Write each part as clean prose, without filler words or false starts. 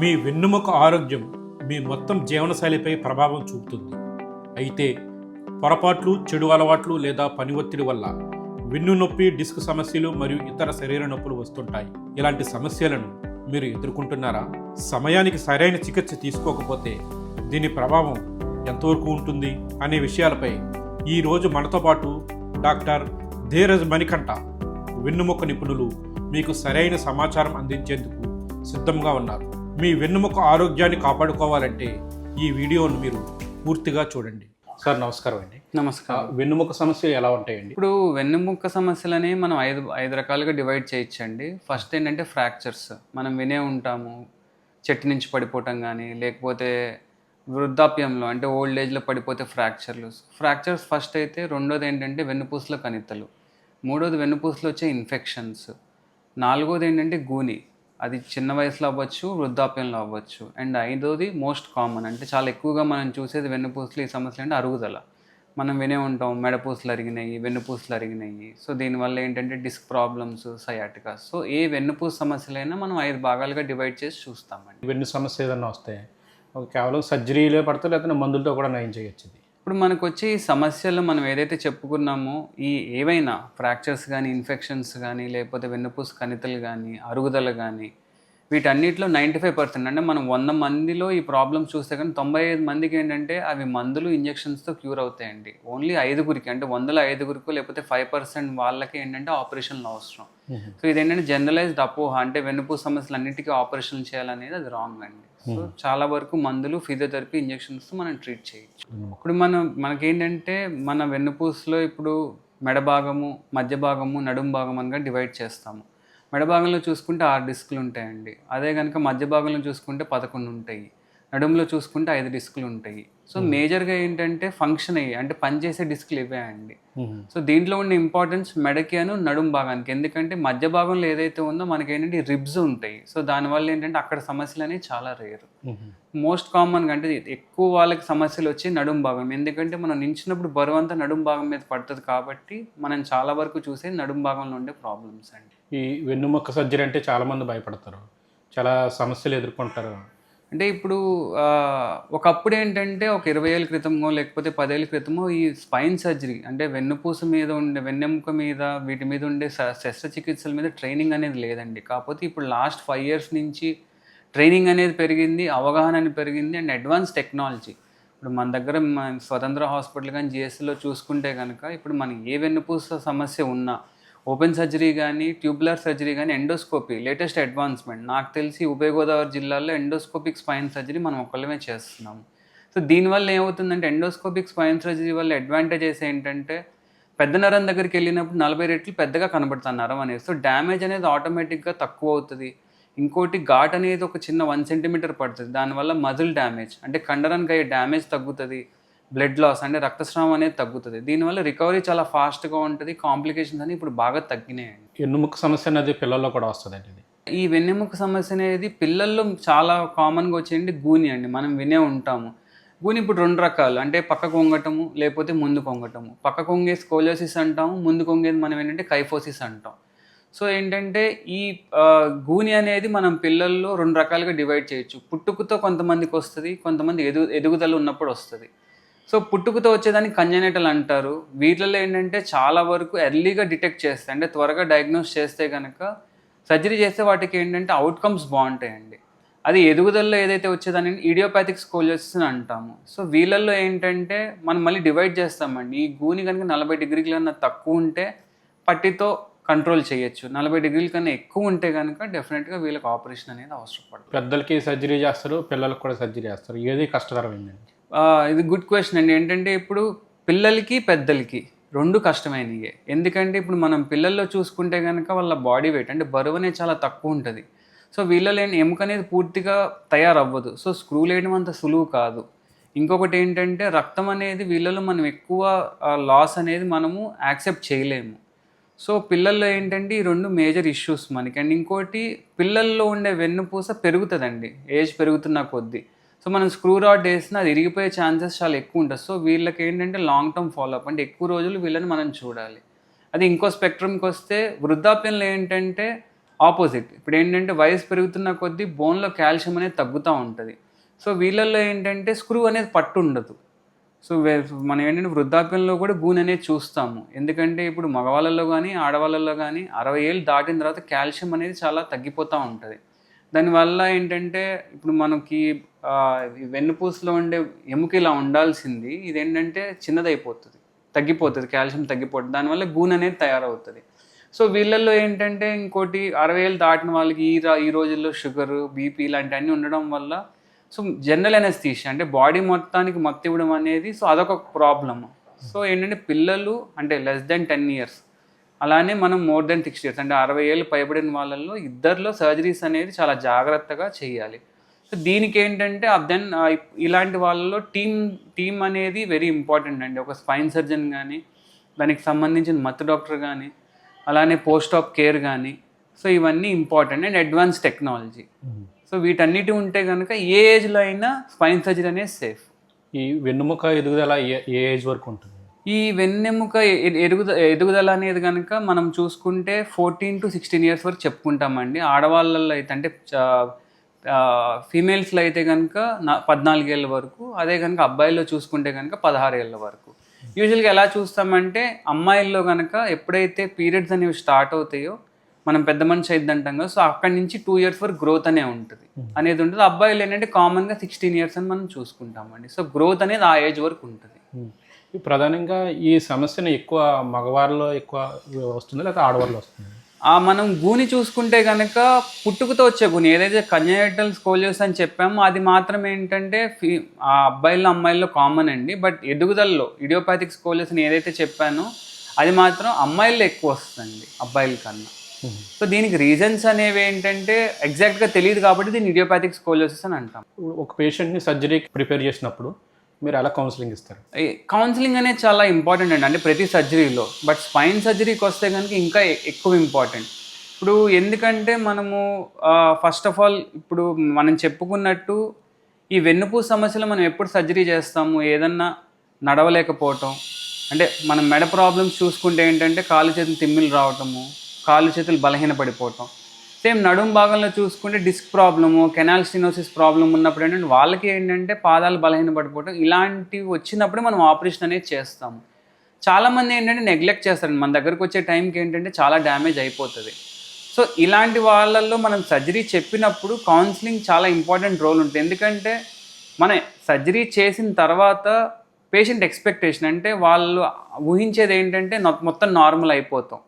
మీ వెన్నుముక ఆరోగ్యం మీ మొత్తం జీవనశైలిపై ప్రభావం చూపుతుంది. అయితే పొరపాట్లు, చెడు అలవాట్లు లేదా పని ఒత్తిడి వల్ల వెన్ను నొప్పి, డిస్క్ సమస్యలు మరియు ఇతర శరీర నొప్పులు వస్తుంటాయి. ఇలాంటి సమస్యలను మీరు ఎదుర్కొంటున్నారా? సమయానికి సరైన చికిత్స తీసుకోకపోతే దీని ప్రభావం ఎంతవరకు ఉంటుంది అనే విషయాలపై ఈరోజు మనతో పాటు డాక్టర్ ధీరజ్ మణికంఠ, వెన్నుముక నిపుణులు, మీకు సరైన సమాచారం అందించేందుకు సిద్ధంగా ఉన్నారు. మీ వెన్నుముక ఆరోగ్యాన్ని కాపాడుకోవాలంటే ఈ వీడియోను మీరు పూర్తిగా చూడండి. సార్ నమస్కారం అండి. నమస్కారం. వెన్నుముక సమస్యలు ఎలా ఉంటాయండి? ఇప్పుడు వెన్నుముక్క సమస్యలని మనం ఐదు రకాలుగా డివైడ్ చేయొచ్చండి. ఫస్ట్ ఏంటంటే ఫ్రాక్చర్స్. మనం వినే ఉంటాము, చెట్టు నుంచి పడిపోవటం కానీ, లేకపోతే వృద్ధాప్యంలో అంటే ఓల్డ్ ఏజ్లో పడిపోతే ఫ్రాక్చర్స్ ఫస్ట్ అయితే. రెండోది ఏంటంటే వెన్నుపూసల కణితలు. మూడోది వెన్నుపూసలో వచ్చే ఇన్ఫెక్షన్స్. నాలుగోది ఏంటంటే గూని. అది చిన్న వయసులో అవ్వచ్చు, వృద్ధాప్యంలో అవ్వచ్చు. అండ్ ఐదోది మోస్ట్ కామన్, అంటే చాలా ఎక్కువగా మనం చూసేది వెన్నుపూసలు ఈ సమస్యలు అంటే అరుగుదల. మనం వినే ఉంటాం మెడపూసలు అరిగినాయి, వెన్నుపూసలు అరిగినాయి. సో దీనివల్ల ఏంటంటే డిస్క్ ప్రాబ్లమ్స్, సయాటికా. సో ఏ వెన్నుపూస సమస్యలైనా మనం 5 భాగాలుగా డివైడ్ చేసి చూస్తామండి. వెన్ను సమస్య ఏదన్నా వస్తే కేవలం సర్జరీలే పడతాయి, లేకపోతే మందులతో కూడా నయం చేయొచ్చు. ఇప్పుడు మనకు వచ్చే ఈ సమస్యలు మనం ఏదైతే చెప్పుకున్నామో, ఈ ఏవైనా ఫ్రాక్చర్స్ కానీ, ఇన్ఫెక్షన్స్ కానీ, లేకపోతే వెన్నుపూస కణితలు కానీ, అరుగుదల కానీ, వీటన్నిటిలో 95% అంటే మనం 100 మందిలో ఈ ప్రాబ్లమ్స్ చూస్తే కానీ 95 మందికి ఏంటంటే అవి మందులు, ఇంజెక్షన్స్తో క్యూర్ అవుతాయండి. ఓన్లీ 5గురికి, అంటే 100లో 5గురికో లేకపోతే 5% వాళ్ళకి ఏంటంటే ఆపరేషన్లు అవసరం. సో ఇదేంటంటే జనరలైజ్డ్ అపోహ, అంటే వెన్నుపూస సమస్యలు అన్నిటికీ ఆపరేషన్లు చేయాలనేది అది రాంగ్ అండి. సో చాలా వరకు మందులు, ఫిజియోథెరపీ, ఇంజెక్షన్స్ మనం ట్రీట్ చేయొచ్చు. ఇప్పుడు మనకేంటంటే మన వెన్నుపూసలో ఇప్పుడు మెడ భాగము, మధ్య భాగము, నడుము భాగం అనగా డివైడ్ చేస్తాము. మెడ భాగంలో చూసుకుంటే 6 డిస్కులు ఉంటాయండి. అదే కనుక మధ్య భాగంలో చూసుకుంటే 11 ఉంటాయి. నడుములో చూసుకుంటే 5 డిస్కులు ఉంటాయి. సో మేజర్గా ఏంటంటే ఫంక్షన్ అయ్యి అంటే పనిచేసే డిస్కులు ఇవే అండి. సో దీంట్లో ఉన్న ఇంపార్టెన్స్ మెడకి అను నడుము భాగానికి. ఎందుకంటే మధ్య భాగంలో ఏదైతే ఉందో మనకి ఏంటంటే రిబ్స్ ఉంటాయి. సో దానివల్ల ఏంటంటే అక్కడ సమస్యలు అనేవి చాలా రేరు. మోస్ట్ కామన్గా అంటే ఎక్కువ వాళ్ళకి సమస్యలు వచ్చి నడుము భాగం. ఎందుకంటే మనం నించినప్పుడు బరువు అంతా నడుము భాగం మీద పడుతుంది కాబట్టి మనం చాలా వరకు చూసేది నడుము భాగంలో ఉండే ప్రాబ్లమ్స్ అండి. ఈ వెన్నుముక్క సర్జరీ అంటే చాలామంది భయపడతారు, చాలా సమస్యలు ఎదుర్కొంటారు. అంటే ఇప్పుడు ఒకప్పుడు ఏంటంటే ఒక 20 ఏళ్ళ క్రితమో లేకపోతే 10 ఏళ్ళ క్రితమో ఈ స్పైన్ సర్జరీ అంటే వెన్నుపూస మీద ఉండే, వెన్నెముక మీద, వీటి మీద ఉండే శస్త్రచికిత్సల మీద ట్రైనింగ్ అనేది లేదండి. కాకపోతే ఇప్పుడు లాస్ట్ 5 years నుంచి ట్రైనింగ్ అనేది పెరిగింది, అవగాహన అనేది పెరిగింది, అండ్ అడ్వాన్స్ టెక్నాలజీ. ఇప్పుడు మన దగ్గర స్వతంత్ర హాస్పిటల్ కానీ, జిఎస్లో చూసుకుంటే కనుక ఇప్పుడు మన ఏ వెన్నుపూస సమస్య ఉన్నా ఓపెన్ సర్జరీ కానీ, ట్యూబులర్ సర్జరీ కానీ, ఎండోస్కోపీ లేటెస్ట్ అడ్వాన్స్మెంట్. నాకు తెలిసి ఉభయ గోదావరి జిల్లాలో ఎండోస్కోపిక్ స్పైన్ సర్జరీ మనం ఒక్కళ్ళమే చేస్తున్నాము. సో దీనివల్ల ఏమవుతుందంటే ఎండోస్కోపిక్ స్పైన్ సర్జరీ వల్ల అడ్వాంటేజెస్ ఏంటంటే పెద్ద నరం దగ్గరికి వెళ్ళినప్పుడు 40 రెట్లు పెద్దగా కనబడుతుంది నరం అనేది. సో డ్యామేజ్ అనేది ఆటోమేటిక్గా తక్కువ అవుతుంది. ఇంకోటి ఘాట్ అనేది ఒక చిన్న 1 centimeter పడుతుంది. దానివల్ల మజిల్ డ్యామేజ్ అంటే కండరానికి అయ్యే డ్యామేజ్ తగ్గుతుంది. బ్లడ్ లాస్ అంటే రక్తస్రావం అనేది తగ్గుతుంది. దీనివల్ల రికవరీ చాలా ఫాస్ట్గా ఉంటుంది. కాంప్లికేషన్స్ అని ఇప్పుడు బాగా తగ్గినాయండి. వెన్నుముక సమస్య అనేది పిల్లల్లో కూడా వస్తుందండి. ఈ వెన్నెముక సమస్య అనేది పిల్లల్లో చాలా కామన్గా వచ్చేది గూని అండి. మనం వినే ఉంటాము. గూని ఇప్పుడు 2 రకాలు, అంటే పక్కకు వంగటము లేకపోతే ముందుకు వంగటము. పక్కకు వంగేది స్కోలియోసిస్ అంటాము, ముందుకు వంగేది మనం ఏంటంటే కైఫోసిస్ అంటాం. సో ఏంటంటే ఈ గూని అనేది మనం పిల్లల్లో 2 రకాలుగా డివైడ్ చేయొచ్చు. పుట్టుకతో కొంతమందికి వస్తుంది, కొంతమంది ఎదుగుదల ఉన్నప్పుడు వస్తుంది. సో పుట్టుకతో వచ్చేదాన్ని కంజెనిటల్ అంటారు. వీటిల్లో ఏంటంటే చాలా వరకు ఎర్లీగా డిటెక్ట్ చేస్తాయి, అంటే త్వరగా డయాగ్నోస్ చేస్తే కనుక సర్జరీ చేస్తే వాటికి ఏంటంటే అవుట్కమ్స్ బాగుంటాయండి. అది ఎదుగుదలలో ఏదైతే వచ్చేదాన్ని ఇడియోపాథిక్ స్కోలియోసిస్ అని అంటాము. సో వీళ్ళల్లో ఏంటంటే మనం మళ్ళీ డివైడ్ చేస్తామండి. ఈ గూని కనుక 40 degrees కన్నా తక్కువ ఉంటే పట్టితో కంట్రోల్ చేయొచ్చు. 40 degrees కన్నా ఎక్కువ ఉంటే కనుక డెఫినెట్గా వీళ్ళకి ఆపరేషన్ అనేది అవసరం పడుతుంది. పెద్దలకి సర్జరీ చేస్తారు, పిల్లలకు కూడా సర్జరీ చేస్తారు. ఏది కష్టతరమైందండి? ఇది గుడ్ క్వశ్చన్ అండి. ఏంటంటే ఇప్పుడు పిల్లలకి, పెద్దలకి 2 కష్టమైనవి. ఎందుకంటే ఇప్పుడు మనం పిల్లల్లో చూసుకుంటే కనుక వాళ్ళ బాడీ వెయిట్ అంటే బరువు అనేది చాలా తక్కువ ఉంటుంది. సో వీళ్ళలో ఎముక అనేది పూర్తిగా తయారవ్వదు. సో స్క్రూలు వేయడం అంత సులువు కాదు. ఇంకొకటి ఏంటంటే రక్తం అనేది వీళ్ళలో మనం ఎక్కువ లాస్ అనేది మనము యాక్సెప్ట్ చేయలేము. సో పిల్లల్లో ఏంటంటే ఈ 2 మేజర్ ఇష్యూస్ మనకి. అండ్ ఇంకోటి పిల్లల్లో ఉండే వెన్నుపూస పెరుగుతుందండి ఏజ్ పెరుగుతున్న కొద్దీ. సో మనం స్క్రూ రాడ్ వేసినా అది ఇరిగిపోయే ఛాన్సెస్ చాలా ఎక్కువ ఉంటుంది. సో వీళ్ళకి ఏంటంటే లాంగ్ టర్మ్ ఫాలోఅప్, అంటే ఎక్కువ రోజులు వీళ్ళని మనం చూడాలి. అది ఇంకో స్పెక్ట్రమ్కి వస్తే వృద్ధాప్యంలో ఏంటంటే ఆపోజిట్. ఇప్పుడు ఏంటంటే వయసు పెరుగుతున్న కొద్దీ బోన్లో కాల్షియం అనేది తగ్గుతూ ఉంటుంది. సో వీళ్ళల్లో ఏంటంటే స్క్రూ అనేది పట్టు ఉండదు. సో మనం ఏంటంటే వృద్ధాప్యంలో కూడా గూని అనేది చూస్తాము. ఎందుకంటే ఇప్పుడు మగవాళ్ళలో కానీ ఆడవాళ్ళలో కానీ 60 ఏళ్ళు దాటిన తర్వాత కాల్షియం అనేది చాలా తగ్గిపోతూ ఉంటుంది. దానివల్ల ఏంటంటే ఇప్పుడు మనకి ఈ వెన్నుపూసలో ఉండే ఎముక ఇలా ఉండాల్సింది ఇదేంటంటే చిన్నదైపోతుంది, తగ్గిపోతుంది, కాల్షియం తగ్గిపోతుంది. దానివల్ల గూని అనేది తయారవుతుంది. సో వీళ్ళల్లో ఏంటంటే ఇంకోటి 60 ఏళ్ళు దాటిన వాళ్ళకి ఈ రోజుల్లో షుగరు, బీపీ ఇలాంటివన్నీ ఉండడం వల్ల సో జనరల్ అనెస్థీషియా అంటే బాడీ మొత్తానికి మత్తు ఇవ్వడం అనేది సో అదొక ప్రాబ్లము. సో ఏంటంటే పిల్లలు అంటే లెస్ దెన్ 10 ఇయర్స్ అలానే మనం మోర్ దెన్ 60 ఇయర్స్ అంటే 60 ఏళ్ళు పైబడిన వాళ్ళల్లో ఇద్దరిలో సర్జరీస్ అనేది చాలా జాగ్రత్తగా చేయాలి. సో దీనికి ఏంటంటే దెన్ ఇలాంటి వాళ్ళలో టీమ్ అనేది వెరీ ఇంపార్టెంట్ అండి. ఒక స్పైన్ సర్జన్ కానీ, దానికి సంబంధించిన మత్తు డాక్టర్ కానీ, అలానే పోస్ట్ ఆప్ కేర్ కానీ, సో ఇవన్నీ important and advance technology. So వీటన్నిటి ఉంటే కనుక ఏ ఏజ్లో అయినా స్పైన్ సర్జరీ అనేది సేఫ్. ఈ వెన్నుముక ఎదుగుదల ఏ ఏజ్ వరకు ఉంటుంది? ఈ వెన్నెముక ఎదుగుదల అనేది కనుక మనం చూసుకుంటే 14 to 16 ఇయర్స్ వరకు చెప్పుకుంటామండి. ఆడవాళ్ళల్లో అయితే అంటే ఫీమేల్స్లో అయితే కనుక 14 ఏళ్ళ వరకు, అదే కనుక అబ్బాయిల్లో చూసుకుంటే కనుక 16 ఏళ్ళ వరకు. యూజువల్గా ఎలా చూస్తామంటే అమ్మాయిల్లో కనుక ఎప్పుడైతే పీరియడ్స్ అనేవి స్టార్ట్ అవుతాయో మనం పెద్ద మనిషి అయింది అంటాం కదా, సో అక్కడి నుంచి 2 years వరకు గ్రోత్ అనేది ఉంటుంది. అబ్బాయిలు ఏంటంటే కామన్గా 16 years అని మనం చూసుకుంటామండి. సో గ్రోత్ అనేది ఆ ఏజ్ వరకు ఉంటుంది. ప్రధానంగా ఈ సమస్యను ఎక్కువ మగవారిలో ఎక్కువ వస్తుంది లేదా ఆడవారిలో వస్తుంది? మనం గూని చూసుకుంటే కనుక పుట్టుకతో వచ్చే గూని ఏదైతే కంజనైటల్ స్కోలియోసిస్ అని చెప్పామో అది మాత్రం ఏంటంటే ఆ అబ్బాయిల్లో అమ్మాయిల్లో కామన్ అండి. బట్ ఎదుగుదలలో ఇడియోపాథిక్ స్కోలియోసిస్ ఏదైతే చెప్పానో అది మాత్రం అమ్మాయిల్లో ఎక్కువ వస్తుందండి అబ్బాయిల కన్నా. సో దీనికి రీజన్స్ అనేవి ఏంటంటే ఎగ్జాక్ట్గా తెలియదు కాబట్టి దీన్ని ఇడియోపాథిక్ స్కోలియోసిస్ అని అంటాం. ఒక పేషెంట్ని సర్జరీకి ప్రిపేర్ చేసినప్పుడు మీరు ఎలా కౌన్సిలింగ్ ఇస్తారు? కౌన్సిలింగ్ అనేది చాలా ఇంపార్టెంట్ అండి, అంటే ప్రతి సర్జరీలో. బట్ స్పైన్ సర్జరీకి వస్తే కనుక ఇంకా ఎక్కువ ఇంపార్టెంట్. ఇప్పుడు ఎందుకంటే మనము ఫస్ట్ ఆఫ్ ఆల్ ఇప్పుడు మనం చెప్పుకున్నట్టు ఈ వెన్నుపూస సమస్యలు మనం ఎప్పుడు సర్జరీ చేస్తాము, ఏదన్నా నడవలేకపోవటం, అంటే మనం మెడ ప్రాబ్లమ్స్ చూసుకుంటే ఏంటంటే కాలు చేతులు తిమ్మిలు రావటము, కాళ్ళు చేతులు బలహీనపడిపోవటం. సేమ్ నడుము భాగంలో చూసుకుంటే disc problem, canal stenosis problem ఉన్నప్పుడు ఏంటంటే వాళ్ళకి ఏంటంటే పాదాలు బలహీనపడిపోవటం, ఇలాంటివి వచ్చినప్పుడు మనం ఆపరేషన్ అనేది చేస్తాము. చాలామంది ఏంటంటే నెగ్లెక్ట్ చేస్తారండి. మన దగ్గరకు వచ్చే టైంకి ఏంటంటే చాలా డ్యామేజ్ అయిపోతుంది. సో ఇలాంటి వాళ్ళల్లో మనం సర్జరీ చెప్పినప్పుడు కౌన్సిలింగ్ చాలా ఇంపార్టెంట్ రోల్ ఉంటుంది. ఎందుకంటే మనం సర్జరీ చేసిన తర్వాత పేషెంట్ ఎక్స్పెక్టేషన్ అంటే వాళ్ళు ఊహించేది ఏంటంటే మొత్తం నార్మల్ అయిపోతాం.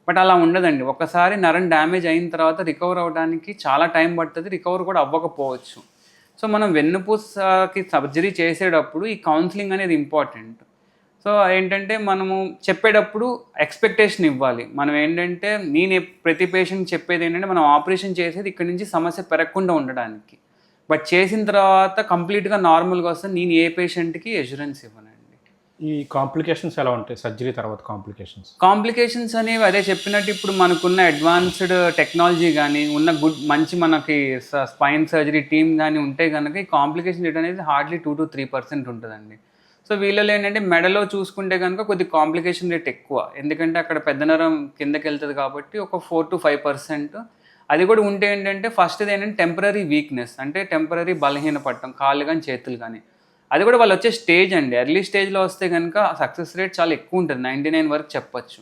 బట్ అలా ఉండదండి. ఒకసారి నరం డ్యామేజ్ అయిన తర్వాత రికవర్ అవ్వడానికి చాలా టైం పడుతుంది, రికవర్ కూడా అవ్వకపోవచ్చు. సో మనం వెన్నుపూసకి సర్జరీ చేసేటప్పుడు ఈ కౌన్సిలింగ్ అనేది ఇంపార్టెంట్. సో ఏంటంటే మనము చెప్పేటప్పుడు ఎక్స్పెక్టేషన్ ఇవ్వాలి. మనం ఏంటంటే ప్రతి పేషెంట్ చెప్పేది ఏంటంటే మనం ఆపరేషన్ చేసేది ఇక్కడి నుంచి సమస్య పెరగకుండా ఉండడానికి. బట్ చేసిన తర్వాత కంప్లీట్గా నార్మల్గా వస్తే నేను ఏ పేషెంట్కి ఎష్యూరెన్స్ ఇవ్వనండి. ఈ కాంప్లికేషన్స్ ఎలా ఉంటాయి సర్జరీ తర్వాత? కాంప్లికేషన్స్ అనేవి అదే చెప్పినట్టు ఇప్పుడు మనకున్న అడ్వాన్స్డ్ టెక్నాలజీ కానీ ఉన్న మంచి మనకి స్పైన్ సర్జరీ టీమ్ కానీ ఉంటే కనుక ఈ కాంప్లికేషన్ రేట్ అనేది హార్డ్లీ 2 to 3% ఉంటుందండి. సో వీళ్ళలో ఏంటంటే మెడలో చూసుకుంటే కనుక కొద్ది కాంప్లికేషన్ రేట్ ఎక్కువ, ఎందుకంటే అక్కడ పెద్ద నరం కిందకి వెళ్తుంది కాబట్టి ఒక 4 to 5%. అది కూడా ఉంటే ఏంటంటే ఫస్ట్ ఏంటంటే టెంపరీ వీక్నెస్, అంటే టెంపరీ బలహీనపడటం కాళ్ళు కానీ చేతులు కానీ. అది కూడా వాళ్ళు వచ్చే స్టేజ్ అండి. ఎర్లీ స్టేజ్లో వస్తే కనుక సక్సెస్ రేట్ చాలా ఎక్కువ ఉంటుంది, 99 వరకు చెప్పొచ్చు.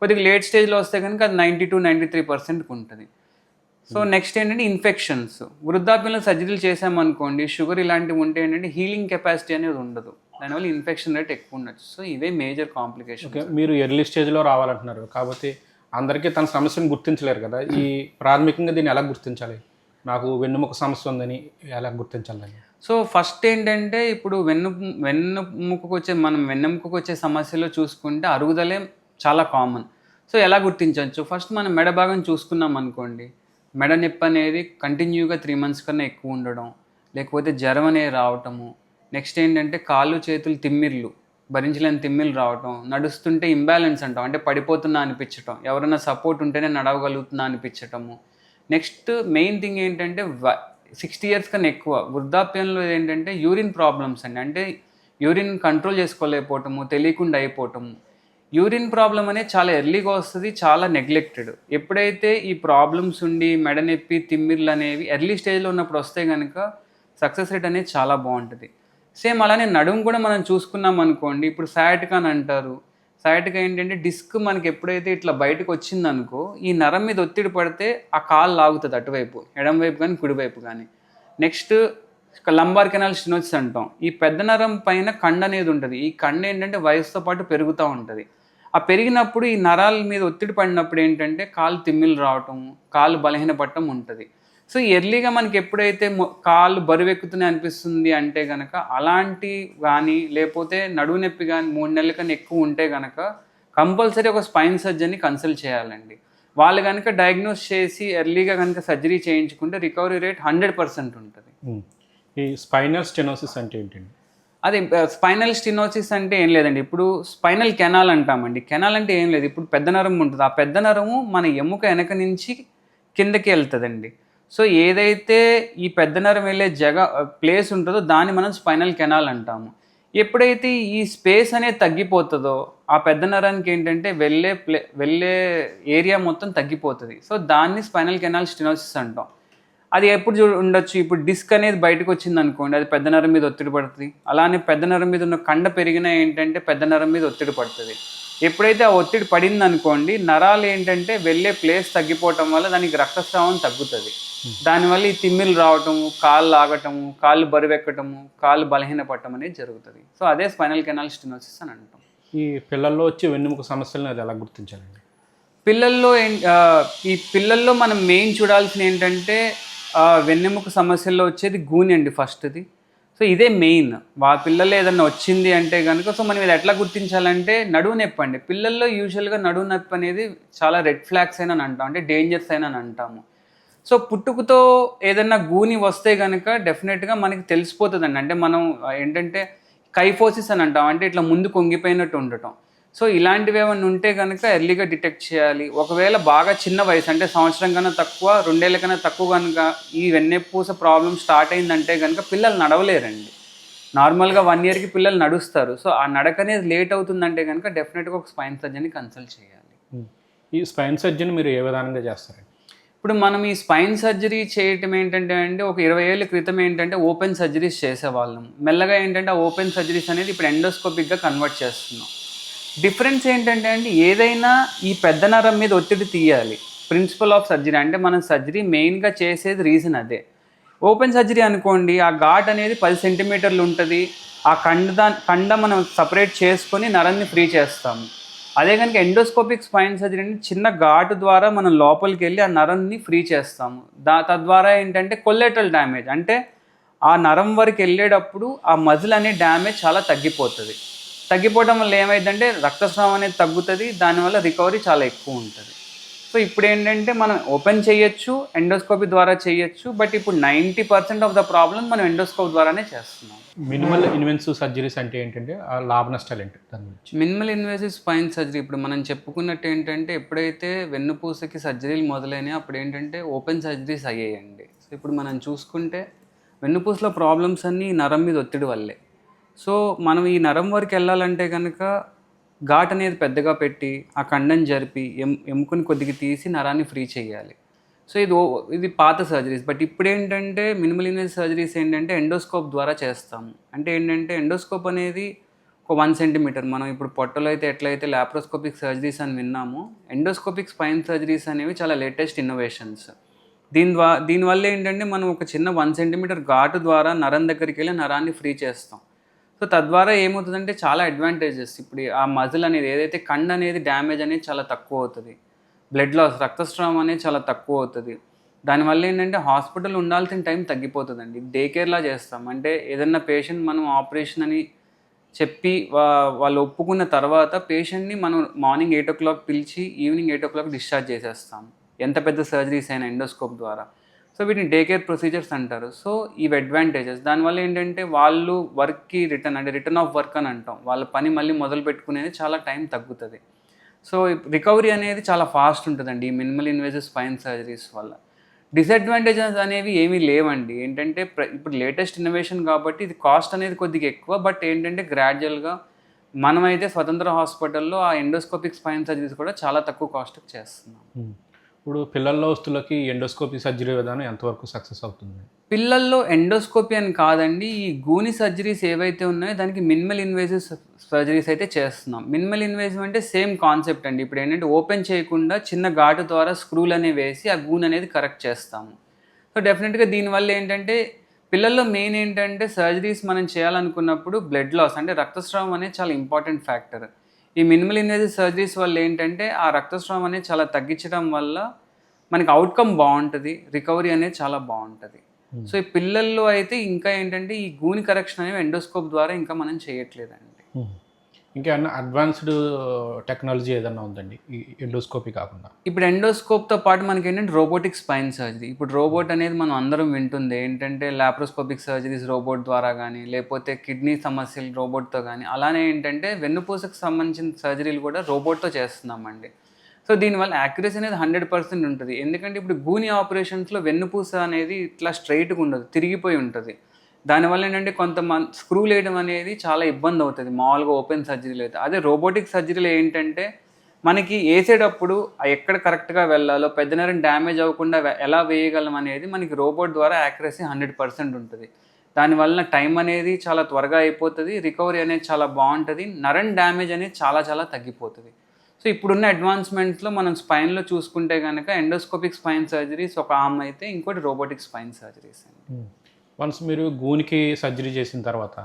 కొద్దిగా లేట్ స్టేజ్లో వస్తే కనుక అది 90 to 93% ఉంటుంది. సో నెక్స్ట్ ఏంటంటే ఇన్ఫెక్షన్స్. వృద్ధాప్యంలో సర్జరీలు చేసామనుకోండి, షుగర్ ఇలాంటివి ఉంటే ఏంటంటే హీలింగ్ కెపాసిటీ అనేది ఉండదు, దానివల్ల ఇన్ఫెక్షన్ రేట్ ఎక్కువ ఉండొచ్చు. సో ఇవే మేజర్ కాంప్లికేషన్. మీరు ఎర్లీ స్టేజ్లో రావాలంటున్నారు కాబట్టి అందరికీ తన సమస్యను గుర్తించలేరు కదా. ఈ ప్రాథమికంగా దీన్ని ఎలా గుర్తించాలి? నాకు వెన్నుముక సమస్య ఉందని ఎలా గుర్తించాలని? సో ఫస్ట్ ఏంటంటే ఇప్పుడు వెన్నెముకకు వచ్చే సమస్యలో చూసుకుంటే అరుగుదలే చాలా కామన్. సో ఎలా గుర్తించవచ్చు? ఫస్ట్ మనం మెడ భాగం చూసుకున్నాం అనుకోండి, మెడ నొప్పి అనేది కంటిన్యూగా 3 months కన్నా ఎక్కువ ఉండడం, లేకపోతే జ్వరం అనేది రావటము. నెక్స్ట్ ఏంటంటే కాళ్ళు చేతులు తిమ్మిర్లు, భరించలేని తిమ్మిర్లు రావటం, నడుస్తుంటే ఇంబ్యాలెన్స్ అంటాం, అంటే పడిపోతున్నా అనిపించటం, ఎవరైనా సపోర్ట్ ఉంటేనే నడవగలుగుతున్నా అనిపించటము. నెక్స్ట్ మెయిన్ థింగ్ ఏంటంటే 60 years కన్నా ఎక్కువ వృద్ధాప్యంలో ఏంటంటే యూరిన్ ప్రాబ్లమ్స్ అండి, అంటే యూరిన్ కంట్రోల్ చేసుకోలేకపోవటము, తెలియకుండా అయిపోవటము. యూరిన్ ప్రాబ్లం అనేది చాలా ఎర్లీగా వస్తుంది, చాలా నెగ్లెక్టెడ్. ఎప్పుడైతే ఈ ప్రాబ్లమ్స్ ఉండి మెడ నొప్పి తిమ్మిర్లు అనేవి ఎర్లీ స్టేజ్లో ఉన్నప్పుడు వస్తే కనుక సక్సెస్ రేట్ అనేది చాలా బాగుంటుంది. సేమ్ అలానే నడుము కూడా మనం చూసుకున్నాం అనుకోండి, ఇప్పుడు సయాటికా అని అంటారు. సయాటికా ఏంటంటే డిస్క్ మనకి ఎప్పుడైతే ఇట్లా బయటకు వచ్చిందనుకో, ఈ నరం మీద ఒత్తిడి పడితే ఆ కాలు లాగుతుంది అటువైపు, ఎడం వైపు కానీ కుడివైపు కానీ. నెక్స్ట్ లంబార్ కెనాల్ స్టెనోసిస్ అంటాం. ఈ పెద్ద నరం పైన కండ అనేది ఉంటుంది. ఈ కండ ఏంటంటే వయసుతో పాటు పెరుగుతూ ఉంటుంది. ఆ పెరిగినప్పుడు ఈ నరాల మీద ఒత్తిడి పడినప్పుడు ఏంటంటే కాలు తిమ్మిలు రావటం, కాలు బలహీనపడటం ఉంటుంది. సో ఎర్లీగా మనకి ఎప్పుడైతే కాళ్ళు బరువెక్కుతున్నాయి అనిపిస్తుంది అంటే కనుక అలాంటి కానీ, లేకపోతే నడువు నొప్పి కానీ 3 నెలల కన్నా ఎక్కువ ఉంటే కనుక కంపల్సరీ ఒక స్పైన్ సర్జన్ని కన్సల్ట్ చేయాలండి. వాళ్ళు కనుక డయాగ్నోస్ చేసి ఎర్లీగా కనుక సర్జరీ చేయించుకుంటే రికవరీ రేట్ 100% ఉంటుంది. ఈ స్పైనల్ స్టెనోసిస్ అంటే ఏంటండి? అది స్పైనల్ స్టెనోసిస్ అంటే ఏం లేదండి. ఇప్పుడు స్పైనల్ కెనాల్ అంటామండి. కెనాల్ అంటే ఏం లేదు, ఇప్పుడు పెద్ద నరం ఉంటుంది. ఆ పెద్ద నరము మన ఎముక వెనక నుంచి కిందకి వెళ్తుందండి. సో ఏదైతే ఈ పెద్ద నరం వెళ్ళే ప్లేస్ ఉంటుందో దాన్ని మనం స్పైనల్ కెనాల్ అంటాము. ఎప్పుడైతే ఈ స్పేస్ అనేది తగ్గిపోతుందో ఆ పెద్ద నరానికి ఏంటంటే వెళ్ళే ఏరియా మొత్తం తగ్గిపోతుంది. సో దాన్ని స్పైనల్ కెనాల్ స్టెనోసిస్ అంటాం. అది ఎప్పుడు ఉండొచ్చు, ఇప్పుడు డిస్క్ అనేది బయటకు వచ్చింది అనుకోండి, అది పెద్ద నరం మీద ఒత్తిడి పడుతుంది. అలానే పెద్ద నరం మీద ఉన్న కండ పెరిగినా ఏంటంటే పెద్ద నరం మీద ఒత్తిడి పడుతుంది. ఎప్పుడైతే ఆ ఒత్తిడి పడింది అనుకోండి, నరాలు ఏంటంటే వెళ్ళే ప్లేస్ తగ్గిపోవటం వల్ల దానికి రక్తస్రావం తగ్గుతుంది. దానివల్ల ఈ తిమ్మిలు రావటము, కాళ్ళు ఆగటము, కాళ్ళు బరువెక్కటము, కాళ్ళు బలహీనపడటం అనేది జరుగుతుంది. సో అదే స్పైనల్ కెనాల్ స్టెనోసిస్ అని అంటాం. ఈ పిల్లల్లో వచ్చి వెన్నెముక సమస్యలను అది ఎలా గుర్తించాలండి? ఈ పిల్లల్లో మనం మెయిన్ చూడాల్సిన ఏంటంటే వెన్నెముక సమస్యల్లో వచ్చేది గూని అండి ఫస్ట్ది. సో ఇదే మెయిన్. పిల్లల్లో ఏదన్నా వచ్చింది అంటే కనుక సో మనం ఇది ఎట్లా గుర్తించాలంటే నడువు నొప్పి అండి. పిల్లల్లో యూజువల్గా నడువు నొప్పి అనేది చాలా రెడ్ ఫ్లాగ్స్ అయినా అంటాం, అంటే డేంజర్స్ అయినా అంటాము. సో పుట్టుకతో ఏదన్నా గూని వస్తే కనుక డెఫినెట్గా మనకి తెలిసిపోతుందండి. అంటే మనం ఏంటంటే కైఫోసిస్ అని అంటాం, అంటే ఇట్లా ముందు కొంగిపోయినట్టు ఉండటం. సో ఇలాంటివి ఏమైనా ఉంటే కనుక ఎర్లీగా డిటెక్ట్ చేయాలి. ఒకవేళ బాగా చిన్న వయసు అంటే సంవత్సరం కన్నా తక్కువ, 2 ఏళ్ళ కన్నా తక్కువ కనుక ఈ వెన్నెపూస ప్రాబ్లం స్టార్ట్ అయిందంటే కనుక పిల్లలు నడవలేరండి. నార్మల్గా 1 ఇయర్కి పిల్లలు నడుస్తారు. సో ఆ నడక అనేది లేట్ అవుతుందంటే కనుక డెఫినెట్గా ఒక స్పైన్ సర్జన్ని కన్సల్ట్ చేయాలి. ఈ స్పైన్ సర్జన్ మీరు ఏ విధానంగా చేస్తారండి? ఇప్పుడు మనం ఈ స్పైన్ సర్జరీ చేయటం ఏంటంటే అండి, ఒక 20 ఏళ్ళ క్రితం ఏంటంటే ఓపెన్ సర్జరీస్ చేసేవాళ్ళం. మెల్లగా ఏంటంటే ఆ ఓపెన్ సర్జరీస్ అనేది ఇప్పుడు ఎండోస్కోపిక్గా కన్వర్ట్ చేస్తున్నాం. డిఫరెన్స్ ఏంటంటే అండి, ఏదైనా ఈ పెద్ద నరం మీద ఒత్తిడి తీయాలి. ప్రిన్సిపల్ ఆఫ్ సర్జరీ అంటే మనం సర్జరీ మెయిన్గా చేసేది రీజన్ అదే. ఓపెన్ సర్జరీ అనుకోండి, ఆ ఘాట్ అనేది 10 సెంటీమీటర్లు ఉంటుంది. ఆ కండ మనం సపరేట్ చేసుకొని నరాన్ని ఫ్రీ చేస్తాము. అదే కనుక ఎండోస్కోపిక్ స్పైన్ సర్జరీ అంటే చిన్న ఘాటు ద్వారా మనం లోపలికి వెళ్ళి ఆ నరాన్ని ఫ్రీ చేస్తాము. తద్వారా ఏంటంటే కొల్లెటరల్ డ్యామేజ్, అంటే ఆ నరం వరకు వెళ్ళేటప్పుడు ఆ మజిల్ అనే డ్యామేజ్ చాలా తగ్గిపోతుంది. తగ్గిపోవడం వల్ల ఏమైందంటే రక్తస్రావం అనేది తగ్గుతుంది. దానివల్ల రికవరీ చాలా ఎక్కువ ఉంటుంది. సో ఇప్పుడు ఏంటంటే మనం ఓపెన్ చేయొచ్చు, ఎండోస్కోపీ ద్వారా చేయొచ్చు. బట్ ఇప్పుడు 90% ఆఫ్ ద ప్రాబ్లం మనం ఎండోస్కోప్ ద్వారానే చేస్తున్నాం. మినిమల్ ఇన్వెన్సివ్ సర్జరీస్ అంటే ఏంటంటే ఆ లాభ నష్టాలు ఏంటి దాని గురించి? మినిమల్ ఇన్వేసివ్ స్పైన్ సర్జరీ ఇప్పుడు మనం చెప్పుకున్నట్టు ఏంటంటే ఎప్పుడైతే వెన్నుపూసకి సర్జరీలు మొదలైనాయి అప్పుడు ఏంటంటే ఓపెన్ సర్జరీస్ అయ్యాయండి. సో ఇప్పుడు మనం చూసుకుంటే వెన్నుపూసలో ప్రాబ్లమ్స్ అన్నీ నరం మీద ఒత్తిడి వల్లే. సో మనం ఈ నరం వరకు వెళ్ళాలంటే కనుక ఘాట్ అనేది పెద్దగా పెట్టి ఆ కండని జరిపి ఎముకని కొద్దిగా తీసి నరాన్ని ఫ్రీ చేయాలి. సో ఇది పాత సర్జరీస్. బట్ ఇప్పుడు ఏంటంటే మినిమల్ ఇన్వేసివ్ సర్జరీస్ ఏంటంటే ఎండోస్కోప్ ద్వారా చేస్తాము. అంటే ఏంటంటే ఎండోస్కోప్ అనేది ఒక 1 సెంటీమీటర్, మనం ఇప్పుడు పొట్టలో అయితే ఎట్లయితే లాప్రోస్కోపిక్ సర్జరీస్ అని విన్నామో, ఎండోస్కోపిక్ స్పైన్ సర్జరీస్ అనేవి చాలా లేటెస్ట్ ఇన్నోవేషన్స్. దీనివల్ల ఏంటంటే మనం ఒక చిన్న 1 సెంటీమీటర్ ఘాటు ద్వారా నరం దగ్గరికి వెళ్ళి నరాన్ని ఫ్రీ చేస్తాం. సో తద్వారా ఏమవుతుందంటే చాలా అడ్వాంటేజెస్. ఇప్పుడు ఆ మజిల్ అనేది ఏదైతే కండ అనేది డ్యామేజ్ అనేది చాలా తక్కువ అవుతుంది. బ్లడ్ లాస్, రక్తస్రావం అనేది చాలా తక్కువ అవుతుంది. దానివల్ల ఏంటంటే హాస్పిటల్ ఉండాల్సిన టైం తగ్గిపోతుందండి. డే కేర్లా చేస్తాం. అంటే ఏదన్నా పేషెంట్ మనం ఆపరేషన్ అని చెప్పి వాళ్ళు ఒప్పుకున్న తర్వాత పేషెంట్ని మనం మార్నింగ్ 8 o'clock పిలిచి ఈవినింగ్ 8 o'clock డిశ్చార్జ్ చేసేస్తాం. ఎంత పెద్ద సర్జరీస్ అయినా ఎండోస్కోప్ ద్వారా. సో వీటిని డే కేర్ ప్రొసీజర్స్ అంటారు. సో ఇవి అడ్వాంటేజెస్. దానివల్ల ఏంటంటే వాళ్ళు వర్క్కి రిటర్న్ ఆఫ్ వర్క్ అని అంటాం. వాళ్ళ పని మళ్ళీ మొదలు పెట్టుకునేది చాలా టైం తగ్గుతుంది. సో రికవరీ అనేది చాలా ఫాస్ట్ ఉంటుందండి ఈ మినిమల్ ఇన్వేసివ్ స్పైన్ సర్జరీస్ వల్ల. డిసడ్వాంటేజెస్ అనేవి ఏమీ లేవండి. ఏంటంటే ఇప్పుడు లేటెస్ట్ ఇన్నోవేషన్ కాబట్టి ఇది కాస్ట్ అనేది కొద్దిగా ఎక్కువ. బట్ ఏంటంటే గ్రాడ్యువల్గా మనమైతే స్వతంత్ర హాస్పిటల్లో ఆ ఎండోస్కోపిక్ స్పైన్ సర్జరీస్ కూడా చాలా తక్కువ కాస్ట్కి చేస్తున్నాం. ఇప్పుడు పిల్లల్లో వస్తువులకి ఎండోస్కోపీ సర్జరీ విధానం ఎంతవరకు సక్సెస్ అవుతుంది? పిల్లల్లో ఎండోస్కోపీ అని కాదండి, ఈ గూని సర్జరీస్ ఏవైతే ఉన్నాయో దానికి మినిమల్ ఇన్వేజివ్ సర్జరీస్ అయితే చేస్తున్నాం. మినిమల్ ఇన్వేజివ్ అంటే సేమ్ కాన్సెప్ట్ అండి. ఇప్పుడు ఏంటంటే ఓపెన్ చేయకుండా చిన్న ఘాటు ద్వారా స్క్రూలు అనేవి వేసి ఆ గూని అనేది కరెక్ట్ చేస్తాము. సో డెఫినెట్గా దీనివల్ల ఏంటంటే పిల్లల్లో మెయిన్ ఏంటంటే సర్జరీస్ మనం చేయాలనుకున్నప్పుడు బ్లడ్ లాస్ అంటే రక్తస్రావం అనేది చాలా ఇంపార్టెంట్ ఫ్యాక్టర్. ఈ మినిమల్ ఇన్వేజివ్ సర్జరీస్ వల్ల ఏంటంటే ఆ రక్తస్రావం అనేది చాలా తగ్గించడం వల్ల మనకి అవుట్కమ్ బాగుంటుంది, రికవరీ అనేది చాలా బాగుంటుంది. సో ఈ పిల్లల్లో అయితే ఇంకా ఏంటంటే ఈ గూని కరెక్షన్ అనేవి ఎండోస్కోప్ ద్వారా ఇంకా మనం చేయట్లేదండి. ఇంకేమన్నా అడ్వాన్స్డ్ టెక్నాలజీ ఏదన్నా ఉందండి ఈ ఎండోస్కోపీ కాకుండా? ఇప్పుడు ఎండోస్కోప్తో పాటు మనకి ఏంటంటే రోబోటిక్ స్పైన్ సర్జరీ. ఇప్పుడు రోబోట్ అనేది మనం అందరం వింటుంది ఏంటంటే లాప్రోస్కోపిక్ సర్జరీస్ రోబోట్ ద్వారా కానీ, లేకపోతే కిడ్నీ సమస్యలు రోబోట్తో కానీ, అలానే ఏంటంటే వెన్నుపూసకు సంబంధించిన సర్జరీలు కూడా రోబోట్తో చేస్తున్నామండి. సో దీనివల్ల యాక్యురసీ అనేది 100% ఉంటుంది. ఎందుకంటే ఇప్పుడు గూని ఆపరేషన్స్లో వెన్నుపూస అనేది ఇట్లా స్ట్రైట్గా ఉండదు, తిరిగిపోయి ఉంటుంది. దానివల్ల ఏంటంటే కొంతమంది స్క్రూలు వేయడం అనేది చాలా ఇబ్బంది అవుతుంది మామూలుగా ఓపెన్ సర్జరీలు అయితే. అదే రోబోటిక్ సర్జరీలో ఏంటంటే మనకి వేసేటప్పుడు ఎక్కడ కరెక్ట్గా వెళ్ళాలో, పెద్ద నరం డ్యామేజ్ అవ్వకుండా ఎలా వేయగలం అనేది మనకి రోబోట్ ద్వారా యాక్యురసీ 100% ఉంటుంది. దానివల్ల టైం అనేది చాలా త్వరగా అయిపోతుంది, రికవరీ అనేది చాలా బాగుంటుంది, నరం డ్యామేజ్ అనేది చాలా చాలా తగ్గిపోతుంది. సో ఇప్పుడున్న అడ్వాన్స్మెంట్స్లో మనం స్పైన్లో చూసుకుంటే కనుక ఎండోస్కోపిక్ స్పైన్ సర్జరీస్ ఒక ఆర్మ్ అయితే, ఇంకోటి రోబోటిక్ స్పైన్ సర్జరీస్ అండి. వన్స్ మీరు గూనికి సర్జరీ చేసిన తర్వాత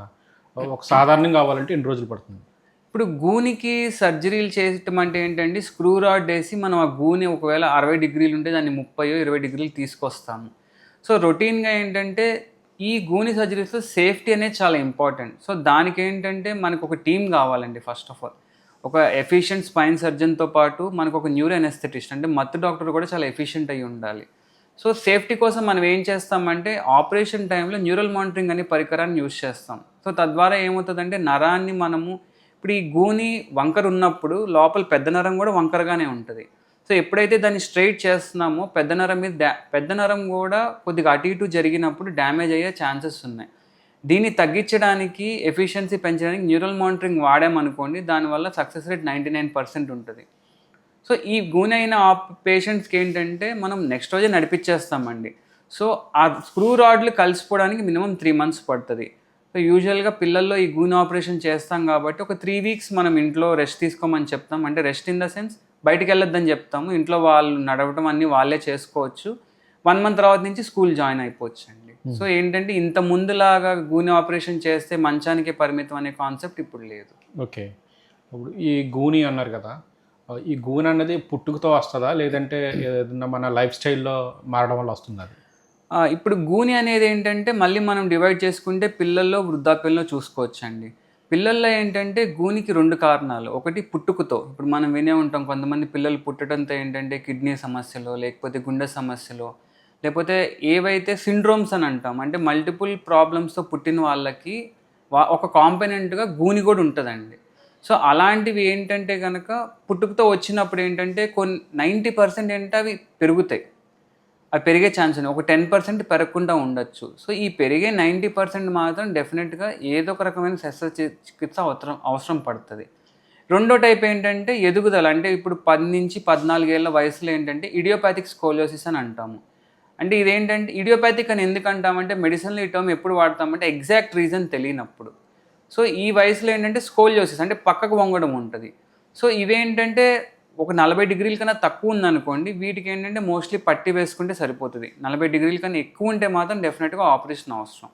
ఒక సాధారణంగా కావాలంటే ఎన్ని రోజులు పడుతుంది? ఇప్పుడు గూనికి సర్జరీలు చేయటం అంటే ఏంటంటే స్క్రూ రాడ్ వేసి మనం ఆ గూని ఒకవేళ 60 డిగ్రీలు ఉంటే దాన్ని 30-20 డిగ్రీలు తీసుకొస్తాము. సో రొటీన్గా ఏంటంటే ఈ గూని సర్జరీస్లో సేఫ్టీ అనేది చాలా ఇంపార్టెంట్. సో దానికి ఏంటంటే మనకు ఒక టీం కావాలండి. ఫస్ట్ ఆఫ్ ఆల్ ఒక ఎఫిషియెంట్ స్పైన్ సర్జన్తో పాటు మనకు ఒక న్యూరో అనెస్థెటిస్ట్ అంటే మత్తు డాక్టర్ కూడా చాలా ఎఫిషియెంట్ అయ్యి ఉండాలి. సో సేఫ్టీ కోసం మనం ఏం చేస్తామంటే ఆపరేషన్ టైంలో న్యూరల్ మానిటరింగ్ అనే పరికరాన్ని యూజ్ చేస్తాం. సో తద్వారా ఏమవుతుందంటే నరాన్ని మనము ఇప్పుడు ఈ గూని వంకర ఉన్నప్పుడు లోపల పెద్ద నరం కూడా వంకరగానే ఉంటుంది. సో ఎప్పుడైతే దాన్ని స్ట్రైట్ చేస్తున్నామో పెద్ద నరం మీద పెద్ద నరం కూడా కొద్దిగా అటు ఇటు జరిగినప్పుడు డ్యామేజ్ అయ్యే ఛాన్సెస్ ఉన్నాయి. దీన్ని తగ్గించడానికి ఎఫిషియన్సీ పెంచడానికి న్యూరల్ మానిటరింగ్ వాడామనుకోండి, దానివల్ల సక్సెస్ రేట్ 99% ఉంటుంది. సో ఈ గూని అయిన పేషెంట్స్కి ఏంటంటే మనం నెక్స్ట్ రోజే నడిపించేస్తామండి. సో ఆ స్క్రూ రాడ్లు కలిసిపోవడానికి మినిమం 3 months పడుతుంది. సో యూజువల్గా పిల్లల్లో ఈ గూని ఆపరేషన్ చేస్తాం కాబట్టి ఒక 3 weeks మనం ఇంట్లో రెస్ట్ తీసుకోమని చెప్తాం. అంటే రెస్ట్ ఇన్ ద సెన్స్ బయటికి వెళ్ళొద్దని చెప్తాము. ఇంట్లో వాళ్ళు నడవటం అన్నీ వాళ్ళే చేసుకోవచ్చు. 1 month తర్వాత నుంచి స్కూల్ జాయిన్ అయిపోవచ్చు అండి. సో ఏంటంటే ఇంత ముందులాగా గూని ఆపరేషన్ చేస్తే మంచానికే పరిమితం అనే కాన్సెప్ట్ ఇప్పుడు లేదు. ఓకే. ఇప్పుడు ఈ గూని అన్నారు కదా, ఈ గూని అన్నది పుట్టుకతో వస్తుందా లేదంటే ఏదైనా మన లైఫ్ స్టైల్లో మారడం వల్ల వస్తుందా? ఇప్పుడు గూని అనేది ఏంటంటే మళ్ళీ మనం డివైడ్ చేసుకుంటే పిల్లల్లో, వృద్ధాప్యంలో చూసుకోవచ్చండి. పిల్లల్లో ఏంటంటే గూనికి 2 కారణాలు. ఒకటి పుట్టుకతో, ఇప్పుడు మనం వినే ఉంటాం కొంతమంది పిల్లలు పుట్టడంతో ఏంటంటే కిడ్నీ సమస్యలో, లేకపోతే గుండె సమస్యలో, లేకపోతే ఏవైతే సిండ్రోమ్స్ అని అంటాం అంటే మల్టిపుల్ ప్రాబ్లమ్స్తో పుట్టిన వాళ్ళకి ఒక కాంపోనెంట్గా గూని కూడా ఉంటుందండి. సో అలాంటివి ఏంటంటే కనుక పుట్టుకతో వచ్చినప్పుడు ఏంటంటే 90% ఏంటంటే అవి పెరుగుతాయి. అవి పెరిగే ఛాన్స్ ఉంది. ఒక 10% పెరగకుండా ఉండొచ్చు. సో ఈ పెరిగే 90% మాత్రం డెఫినెట్గా ఏదో ఒక రకమైన శస్త్రచికిత్స అవసరం పడుతుంది. రెండో టైప్ ఏంటంటే ఎదుగుదల. అంటే ఇప్పుడు 10 నుంచి 14 ఏళ్ళ వయసులో ఏంటంటే ఇడియోపాథిక్ స్కోలియోసిస్ అని అంటాము. అంటే ఇదేంటంటే ఇడియోపాథిక్ అని ఎందుకు అంటామంటే మెడిసిన్లో ఈ టర్మ్ ఎప్పుడు వాడతామంటే ఎగ్జాక్ట్ రీజన్ తెలియనప్పుడు. సో ఈ వయసులో ఏంటంటే స్కోలియోసిస్ అంటే పక్కకు వంగడం ఉంటుంది. సో ఇవేంటంటే ఒక 40 డిగ్రీల కన్నా తక్కువ ఉందనుకోండి, వీటికి ఏంటంటే మోస్ట్లీ పట్టి వేసుకుంటే సరిపోతుంది. 40 డిగ్రీల కన్నా ఎక్కువ ఉంటే మాత్రం డెఫినెట్గా ఆపరేషన్ అవసరం.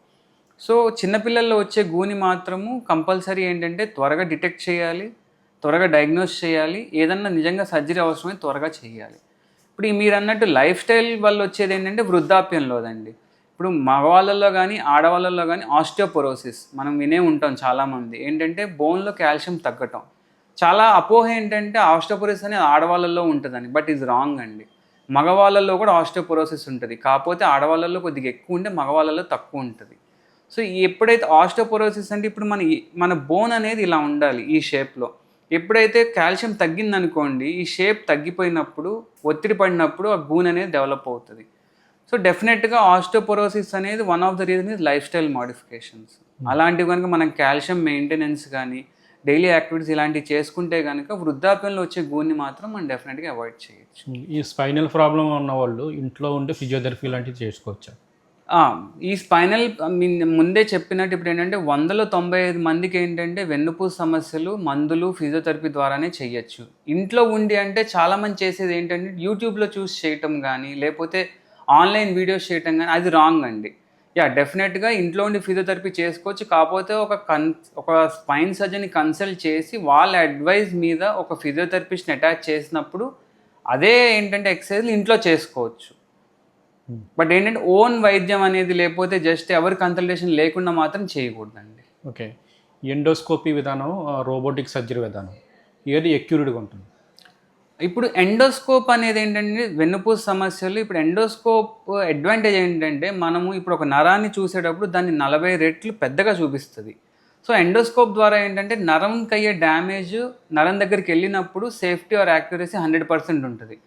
సో చిన్నపిల్లల్లో వచ్చే గూని మాత్రము కంపల్సరీ ఏంటంటే త్వరగా డిటెక్ట్ చేయాలి, త్వరగా డయాగ్నోస్ చేయాలి, ఏదన్నా నిజంగా సర్జరీ అవసరమైతే త్వరగా చేయాలి. ఇప్పుడు మీరు అన్నట్టు లైఫ్ స్టైల్ వల్ల వచ్చేది ఏంటంటే వృద్ధాప్యంలోదండి. ఇప్పుడు మగవాళ్ళల్లో కానీ ఆడవాళ్ళల్లో కానీ ఆస్టియోపోరోసిస్ మనం వినే ఉంటాం చాలామంది. ఏంటంటే బోన్లో కాల్షియం తగ్గటం. చాలా అపోహ ఏంటంటే ఆస్టియోపోరోసిస్ అనేది ఆడవాళ్ళల్లో ఉంటుందని, బట్ ఈజ్ రాంగ్ అండి. మగవాళ్ళల్లో కూడా ఆస్టియోపోరోసిస్ ఉంటుంది, కాకపోతే ఆడవాళ్ళల్లో కొద్దిగా ఎక్కువ ఉంటే మగవాళ్ళల్లో తక్కువ ఉంటుంది. సో ఎప్పుడైతే ఆస్టియోపోరోసిస్ అంటే ఇప్పుడు మన బోన్ అనేది ఇలా ఉండాలి ఈ షేప్లో. ఎప్పుడైతే కాల్షియం తగ్గిందనుకోండి, ఈ షేప్ తగ్గిపోయినప్పుడు, ఒత్తిడి పడినప్పుడు ఆ గూన్ అనేది డెవలప్ అవుతుంది. సో డెఫినెట్గా ఆస్టియోపోరోసిస్ అనేది one of the reason is life style modifications. అలాంటివి కనుక మనం కాల్షియం మెయింటెనెన్స్ కానీ డైలీ యాక్టివిటీస్ ఇలాంటివి చేసుకుంటే కనుక వృద్ధాప్యంలో వచ్చే గూన్ని మాత్రం మనం డెఫినెట్గా అవాయిడ్ చేయొచ్చు. ఈ స్పైనల్ ప్రాబ్లం ఉన్న వాళ్ళు ఇంట్లో ఉండే ఫిజియోథెరపీ లాంటివి చేసుకోవచ్చా? ఈ స్పైనల్ ముందే చెప్పినట్టు ఇప్పుడు ఏంటంటే 195 మందికి ఏంటంటే వెన్నుపూస సమస్యలు మందులు ఫిజియోథెరపీ ద్వారానే చేయొచ్చు. ఇంట్లో ఉండి అంటే చాలామంది చేసేది ఏంటంటే యూట్యూబ్లో చూసి చేయటం కానీ లేకపోతే ఆన్లైన్ వీడియోస్ చేయటం కానీ అది రాంగ్ అండి. డెఫినెట్గా ఇంట్లో ఉండి ఫిజియోథెరపీ చేసుకోవచ్చు. కాకపోతే ఒక స్పైన్ సర్జన్ని కన్సల్ట్ చేసి వాళ్ళ అడ్వైస్ మీద ఒక ఫిజియోథెరపిస్ట్ని అటాచ్ చేసినప్పుడు అదే ఏంటంటే ఎక్సర్సైజ్లు ఇంట్లో చేసుకోవచ్చు. బట్ ఏంటంటే ఓన్ వైద్యం అనేది లేకపోతే జస్ట్ ఎవరి కన్సల్టేషన్ లేకుండా మాత్రం చేయకూడదండి. ఓకే. ఎండోస్కోపీ విధానం, రోబోటిక్ సర్జరీ విధానం ఏది ఎక్యూర్డ్గా ఉంటుంది? ఇప్పుడు ఎండోస్కోప్ అనేది ఏంటంటే వెన్నుపూస సమస్యలు, ఇప్పుడు ఎండోస్కోప్ అడ్వాంటేజ్ ఏంటంటే మనము ఇప్పుడు ఒక నరాన్ని చూసేటప్పుడు దాన్ని 40 రెట్లు పెద్దగా చూపిస్తుంది. సో ఎండోస్కోప్ ద్వారా ఏంటంటే నరంకి అయ్యే డ్యామేజ్ నరం దగ్గరికి వెళ్ళినప్పుడు సేఫ్టీ ఆర్ యాక్యురసీ 100% ఉంటుంది.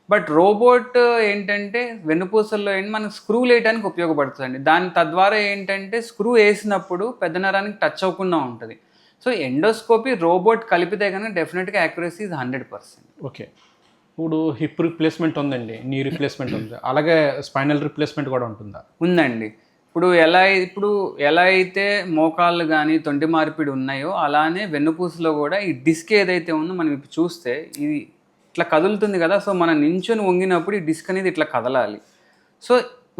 బట్ రోబోట్ ఏంటంటే వెన్నుపూసల్లో ఏంటి మనకు స్క్రూ వేయడానికి ఉపయోగపడుతుందండి. తద్వారా ఏంటంటే స్క్రూ వేసినప్పుడు పెద్ద నరానికి టచ్ అవ్వకుండా ఉంటుంది. సో ఎండోస్కోపీ రోబోట్ కలిపితే కనుక డెఫినెట్గా యాక్యురసీ ఇస్ 100%. ఓకే. ఇప్పుడు హిప్ రిప్లేస్మెంట్ ఉందండి, నీ రిప్లేస్మెంట్ ఉంది, అలాగే స్పైనల్ రిప్లేస్మెంట్ కూడా ఉంటుందా? ఉందండి. ఇప్పుడు ఎలా అయితే మోకాళ్ళు కానీ తొంటి మార్పిడి ఉన్నాయో అలానే వెన్నుపూసలో కూడా ఈ డిస్క్ ఏదైతే ఉందో మనం ఇప్పుడు చూస్తే ఇది ఇట్లా కదులుతుంది కదా. సో మనం నించొని వంగినప్పుడు ఈ డిస్క్ అనేది ఇట్లా కదలాలి. సో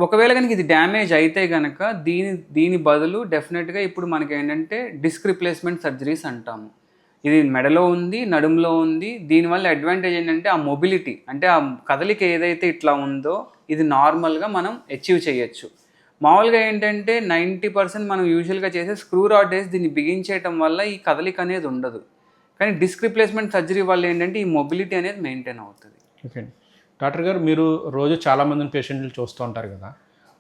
ఒకవేళ కనుక ఇది డ్యామేజ్ అయితే కనుక దీని బదులు డెఫినెట్గా ఇప్పుడు మనకి ఏంటంటే డిస్క్ రిప్లేస్మెంట్ సర్జరీస్ అంటాము. ఇది మెడలో ఉంది, నడుములో ఉంది. దీనివల్ల అడ్వాంటేజ్ ఏంటంటే ఆ మొబిలిటీ అంటే ఆ కదలిక ఏదైతే ఇట్లా ఉందో ఇది నార్మల్గా మనం అచీవ్ చేయొచ్చు. మామూలుగా ఏంటంటే 90% మనం యూజువల్గా చేసే స్క్రూ రాడ్ వేసి దీన్ని బిగించేయటం వల్ల ఈ కదలిక అనేది ఉండదు. కానీ డిస్క్ రిప్లేస్మెంట్ సర్జరీ వల్ల ఏంటంటే ఈ మొబిలిటీ అనేది మెయింటైన్ అవుతుంది. ఓకే. డాక్టర్ గారు, మీరు రోజు చాలామందిని పేషెంట్లు చూస్తూ ఉంటారు కదా,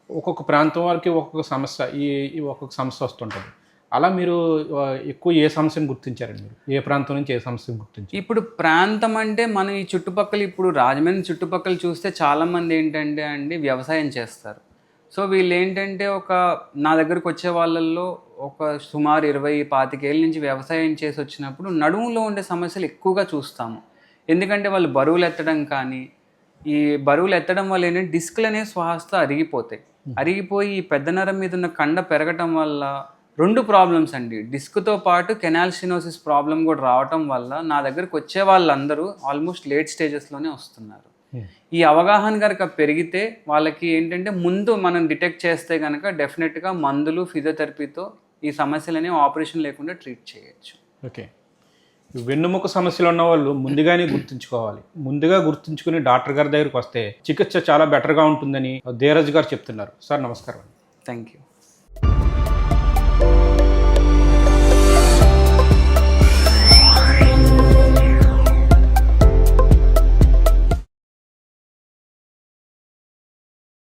ఒక్కొక్క ప్రాంతం వారికి ఒక్కొక్క సమస్య వస్తుంటుంది. అలా మీరు ఎక్కువ ఏ సమస్యను గుర్తించారండి? మీరు ఏ ప్రాంతం నుంచి ఏ సమస్యను గుర్తించారు? ఇప్పుడు ప్రాంతం అంటే మనం ఈ చుట్టుపక్కల ఇప్పుడు రాజమండ్రి చుట్టుపక్కల చూస్తే చాలామంది ఏంటంటే అండి వ్యవసాయం చేస్తారు. సో వీళ్ళు ఏంటంటే నా దగ్గరకు వచ్చే వాళ్ళల్లో ఒక సుమారు 20-25 ఏళ్ళ నుంచి వ్యవసాయం చేసి వచ్చినప్పుడు నడుములో ఉండే సమస్యలు ఎక్కువగా చూస్తాము. ఎందుకంటే వాళ్ళు బరువులు ఎత్తడం కానీ ఈ బరువులు ఎత్తడం వల్ల ఏంటంటే డిస్క్లు అనేవి శ్వాసతో అరిగిపోయి ఈ పెద్ద నరం మీద ఉన్న కండ పెరగటం వల్ల 2 ప్రాబ్లమ్స్ అండి. డిస్క్తో పాటు కెనాల్ స్టెనోసిస్ ప్రాబ్లం కూడా రావటం వల్ల నా దగ్గరకు వచ్చే వాళ్ళందరూ ఆల్మోస్ట్ లేట్ స్టేజెస్లోనే వస్తున్నారు. ఈ అవగాహన కనుక పెరిగితే వాళ్ళకి ఏంటంటే ముందు మనం డిటెక్ట్ చేస్తే కనుక డెఫినెట్గా మందులు ఫిజియోథెరపీతో ఈ సమస్యలని ఆపరేషన్ లేకుండా ట్రీట్ చేయొచ్చు. ఓకే. వెన్నుముక సమస్యలు ఉన్న వాళ్ళు ముందుగానే గుర్తుంచుకోవాలి. ముందుగా గుర్తుంచుకుని డాక్టర్ గారి దగ్గరికి వస్తే చికిత్స చాలా బెటర్గా ఉంటుందని ధీరజ్ గారు చెప్తున్నారు. సార్ నమస్కారం. Thank you.